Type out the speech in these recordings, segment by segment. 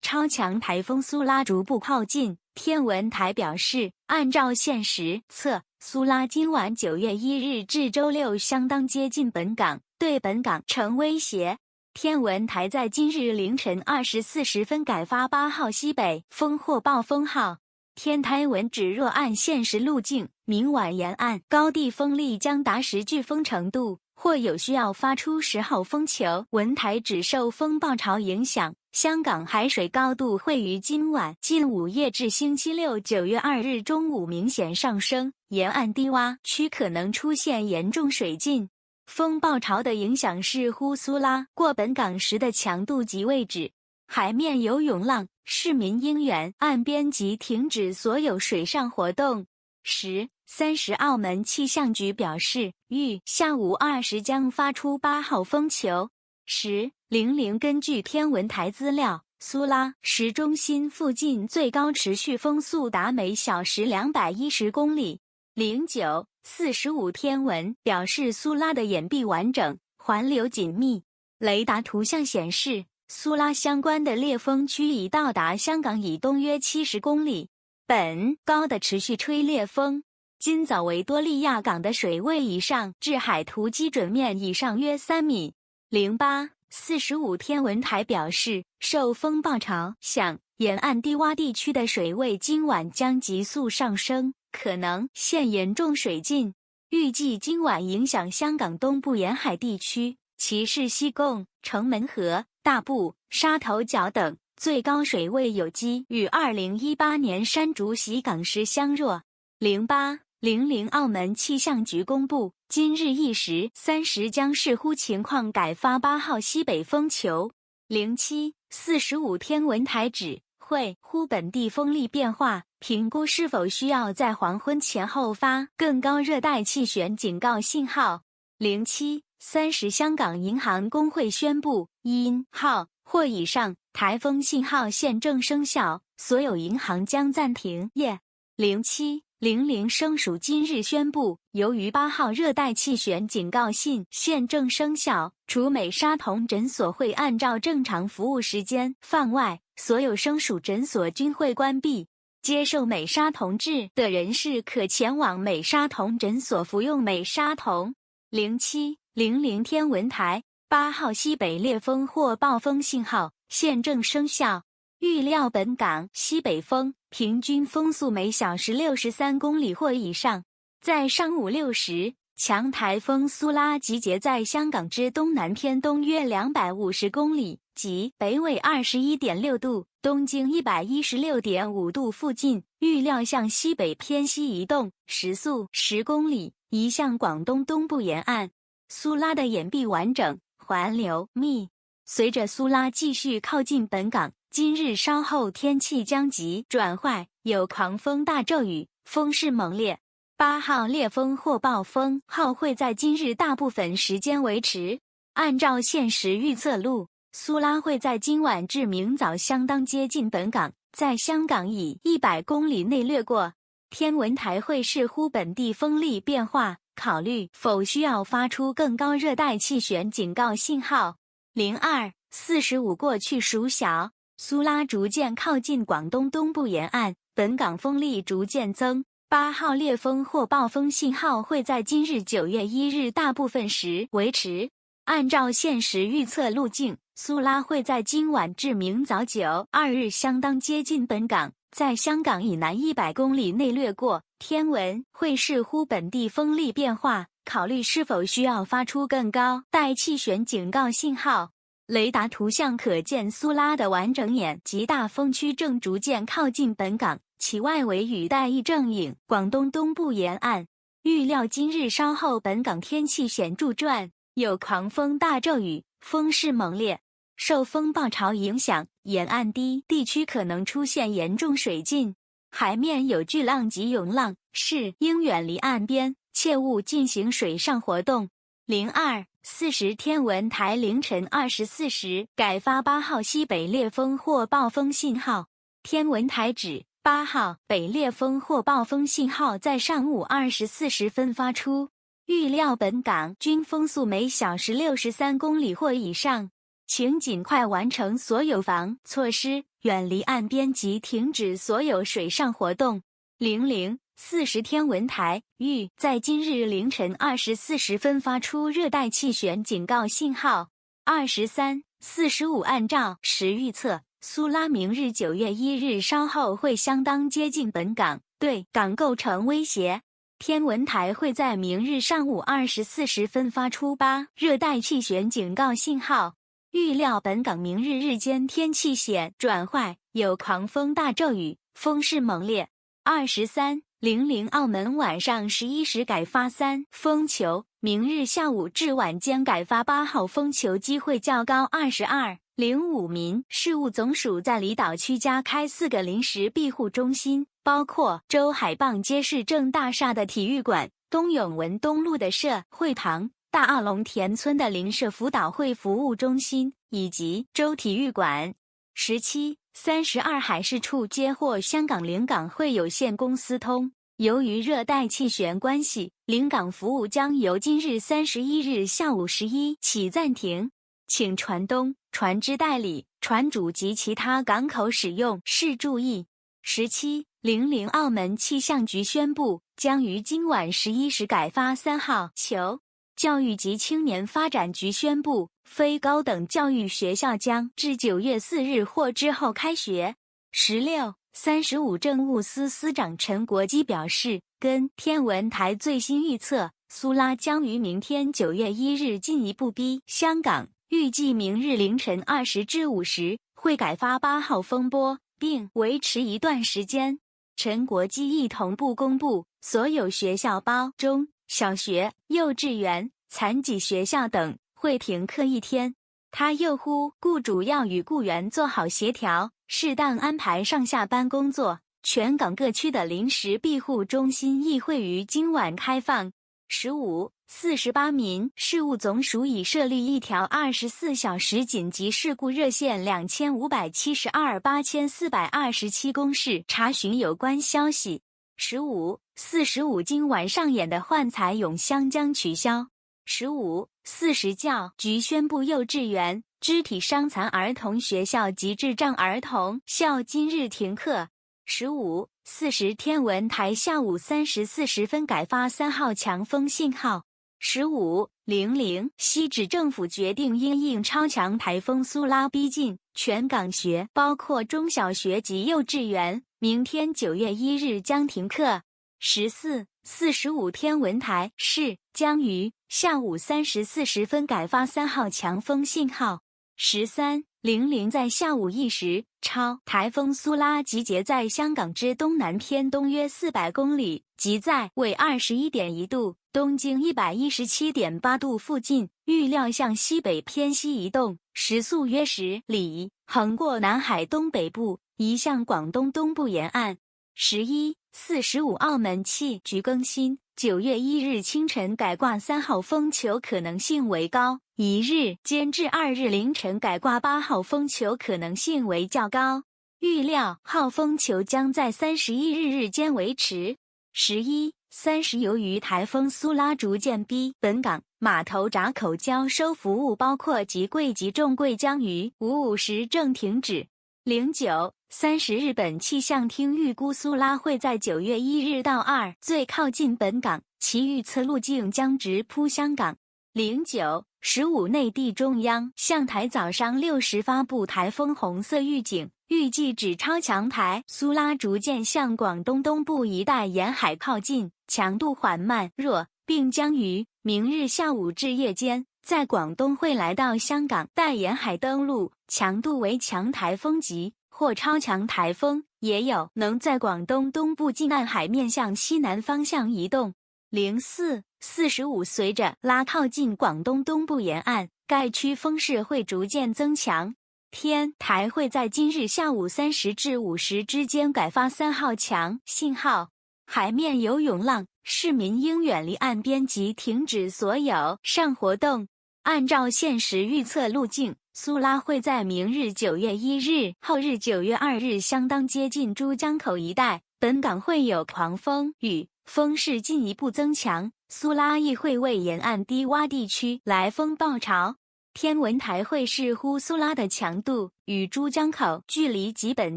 超强台风苏拉逐步靠近。天文台表示，按照现时测，苏拉今晚9月1日至周六相当接近本港，对本港呈威胁。天文台在今日凌晨24时分改发8号西北风或暴风号。天台文指，若按现时路径，明晚沿岸高地风力将达10飓风程度，或有需要发出10号风球。文台指受风暴潮影响，香港海水高度会于今晚近午夜至星期六9月2日中午明显上升，沿岸低洼区可能出现严重水浸。风暴潮的影响视乎苏拉过本港时的强度及位置。海面有涌浪，市民应远岸边及停止所有水上活动。10:30澳门气象局表示，预下午2时将发出8号风球。10:00根据天文台资料，苏拉市中心附近最高持续风速达每小时210公里。09:45天文表示，苏拉的眼壁完整，环流紧密。雷达图像显示，苏拉相关的烈风区已到达香港以东约70公里，本高的持续吹烈风。今早维多利亚港的水位以上至海图基准面以上约3米。08:45天文台表示，受风暴潮响，沿岸低洼地区的水位今晚将急速上升，可能现严重水浸。预计今晚影响香港东部沿海地区，其市西贡、城门河、大埔、沙头角等，最高水位有机与2018年山竹袭港时相若。08:00澳门气象局公布，今日1时30将视乎情况改发8号西北风球。07:45天文台指，会乎本地风力变化，评估是否需要在黄昏前后发更高热带气旋警告信号。07:30香港银行公会宣布，1号或以上台风信号现正生效，所有银行将暂停业。07:00生署今日宣布，由于8号热带气旋警告信现正生效，除美沙酮诊所会按照正常服务时间放外，所有生署诊所均会关闭。接受美沙酮治的人士可前往美沙酮诊所服用美沙酮。07:00天文台8号西北烈风或暴风信号现正生效，预料本港西北风平均风速每小时63公里或以上。在上午6时，强台风苏拉集结在香港之东南偏东约250公里，即北纬21.6度、东经116.5度附近，预料向西北偏西移动，时速10公里，移向广东东部沿岸。苏拉的眼壁完整，环流密。随着苏拉继续靠近本港，今日稍后天气将急转坏，有狂风大骤雨，风势猛烈。8号烈风或暴风号会在今日大部分时间维持。按照现时预测路，苏拉会在今晚至明早相当接近本港，在香港以100公里内掠过。天文台会视乎本地风力变化，考虑否需要发出更高热带气旋警告信号。02:45过去数小，苏拉逐渐靠近广东东部沿岸，本港风力逐渐增。8号烈风或暴风信号会在今日9月1日大部分时维持。按照现时预测路径，苏拉会在今晚至明早9月2日相当接近本港，在香港以南100公里内掠过。天文会视乎本地风力变化，考虑是否需要发出更高带气旋警告信号。雷达图像可见苏拉的完整眼及大风区正逐渐靠近本港，其外围雨带亦正影广东东部沿岸。预料今日稍后本港天气显著转，有狂风大骤雨，风势猛烈。受风暴潮影响，沿岸低地区可能出现严重水浸，海面有巨浪及涌浪，市应远离岸边，切勿进行水上活动。02:40天文台凌晨24时改发8号西北烈风或暴风信号。天文台指8号北烈风或暴风信号在上午24时分发出，预料本港均风速每小时63公里或以上，请尽快完成所有防措施，远离岸边及停止所有水上活动。00:40天文台预在今日凌晨2时40分发出热带气旋警告信号。23:45按照时预测，苏拉明日9月1日稍后会相当接近本港，对港构成威胁。天文台会在明日上午2时40分发出热带气旋警告信号。预料本港明日日间天气显转坏，有狂风大骤雨，风势猛烈。23:00澳门晚上11时改发3风球，明日下午至晚间改发8号风球机会较高。22:05民事务总署在离岛区加开4个临时庇护中心，包括洲海傍街市政大厦的体育馆、东永文东路的社会堂、大澳龙田村的邻社辅导会服务中心以及洲体育馆。17:32海事处接获香港领港会有限公司通，由于热带气旋关系，领港服务将由今日31日下午11起暂停，请船东、船只代理、船主及其他港口使用事注意。17:00澳门气象局宣布，将于今晚11时改发3号球。教育及青年发展局宣布，非高等教育学校将至9月4日或之后开学。16:35政务司司长陈国基表示，跟天文台最新预测，苏拉将于明天9月1日进一步逼香港，预计明日凌晨2时至5时会改发8号风波，并维持一段时间。陈国基亦同步公布，所有学校包中小学、幼稚园、残疾学校等会停课1天。他又呼雇主要与雇员做好协调，适当安排上下班工作。全港各区的临时庇护中心亦会于今晚开放。15:48民事务总署已设立一条24小时紧急事故热线25728427公示，查询有关消息。15:45今晚上演的幻彩咏香将取消。15:40教局宣布，幼稚园、肢体伤残儿童学校及智障儿童校今日停课。15:40天文台下午3时40分改发3号强风信号。15:00西指政府决定因应超强台风苏拉逼近，全港学包括中小学及幼稚园明天9月1日将停课。14:45天文台是将于下午3时40分改发3号强风信号。13:00在下午1时，超台风苏拉集结在香港之东南偏东约400公里，即在纬21.1度、东经117.8度附近，预料向西北偏西移动，时速约10里，横过南海东北部，移向广东东部沿岸。11:45澳门气局更新，9月1日清晨改挂3号风球可能性为高，1日间至2日凌晨改挂8号风球可能性为较高。预料号风球将在31日日间维持。11:30由于台风苏拉逐渐逼本港，码头闸口交收服务包括集柜及重柜将于午5时正停止。09:30日本气象厅预估苏拉会在9月1日到2最靠近本港，其预测路径将直扑香港。09:15内地中央向台早上6时发布台风红色预警，预计指超强台苏拉逐渐向广东东部一带沿海靠近，强度缓慢弱，并将于明日下午至夜间在广东会来到香港待沿海登陆，强度为强台风级或超强台风，也有能在广东东部近岸海面向西南方向移动。04:45随着拉靠近广东东部沿岸，该区风势会逐渐增强。天台会在今日下午3时至5时之间改发3号强信号。海面有涌浪，市民应远离岸边及停止所有上活动。按照现时预测路径，苏拉会在明日9月1日、后日9月2日相当接近珠江口一带，本港会有狂风雨，风势进一步增强，苏拉亦会为沿岸低洼地区来风暴潮。天文台会视乎苏拉的强度与珠江口距离及本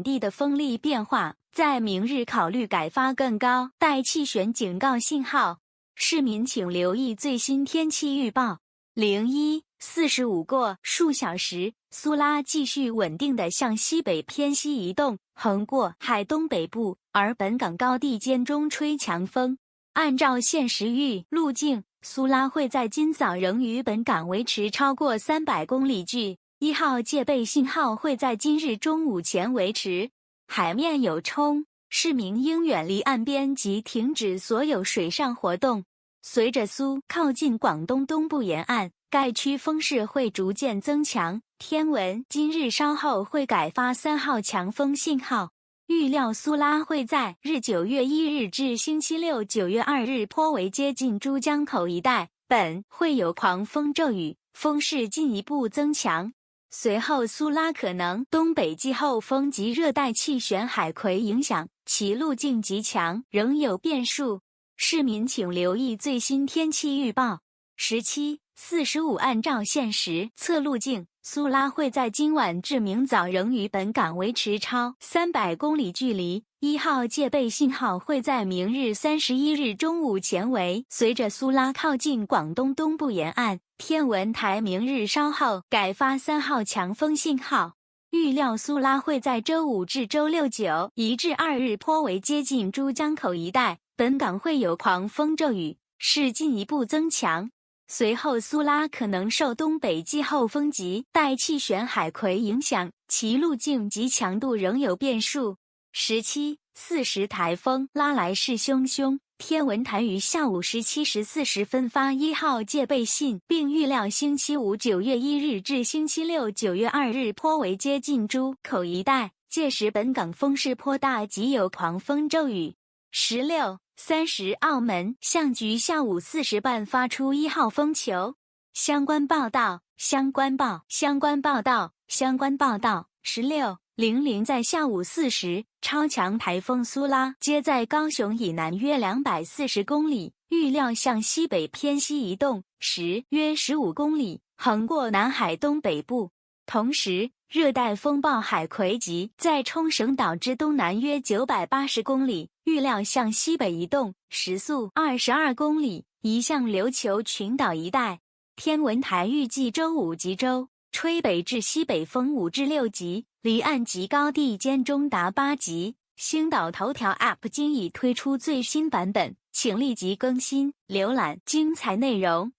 地的风力变化，在明日考虑改发更高带气旋警告信号。市民请留意最新天气预报。01:45过数小时，苏拉继续稳定地向西北偏西移动，横过海东北部，而本港高地间中吹强风。按照现时预路径，苏拉会在今早仍于本港维持超过300公里距，1号戒备信号会在今日中午前维持。海面有冲，市民应远离岸边及停止所有水上活动。随着苏靠近广东东部沿岸，该区风势会逐渐增强，天文今日稍后会改发3号强风信号。预料苏拉会在9月1日至星期六9月2日颇为接近珠江口一带，本会有狂风骤雨，风势进一步增强。随后苏拉可能东北季候风及热带气旋海葵影响，其路径极强，仍有变数。市民请留意最新天气预报。17:45按照现时测路径，苏拉会在今晚至明早仍与本港维持超300公里距离，1号戒备信号会在明日31日中午前为。随着苏拉靠近广东东部沿岸，天文台明日稍后改发3号强风信号。预料苏拉会在周五至周六9、1至2日颇为接近珠江口一带，本港会有狂风骤雨，势进一步增强。随后苏拉可能受东北季候风及带气旋海葵影响，其路径及强度仍有变数。17:40台风拉莱势汹汹，天文台于下午17时40分发1号戒备信，并预料星期五9月1日至星期六9月2日颇为接近珠口一带，届时本港风势颇大及有狂风骤雨。16:30澳门象局下午4时半发出1号风球。相关报道16:00在下午4时，超强台风苏拉接在高雄以南约240公里，预料向西北偏西移动，时约15公里，横过南海东北部。同时，热带风暴海葵集在冲绳岛之东南约980公里，预料向西北移动，时速22公里，移向琉球群岛一带。天文台预计周五及周吹北至西北风5至6级，离岸及高地间中达8级。星岛头条 App 今已推出最新版本，请立即更新，浏览精彩内容。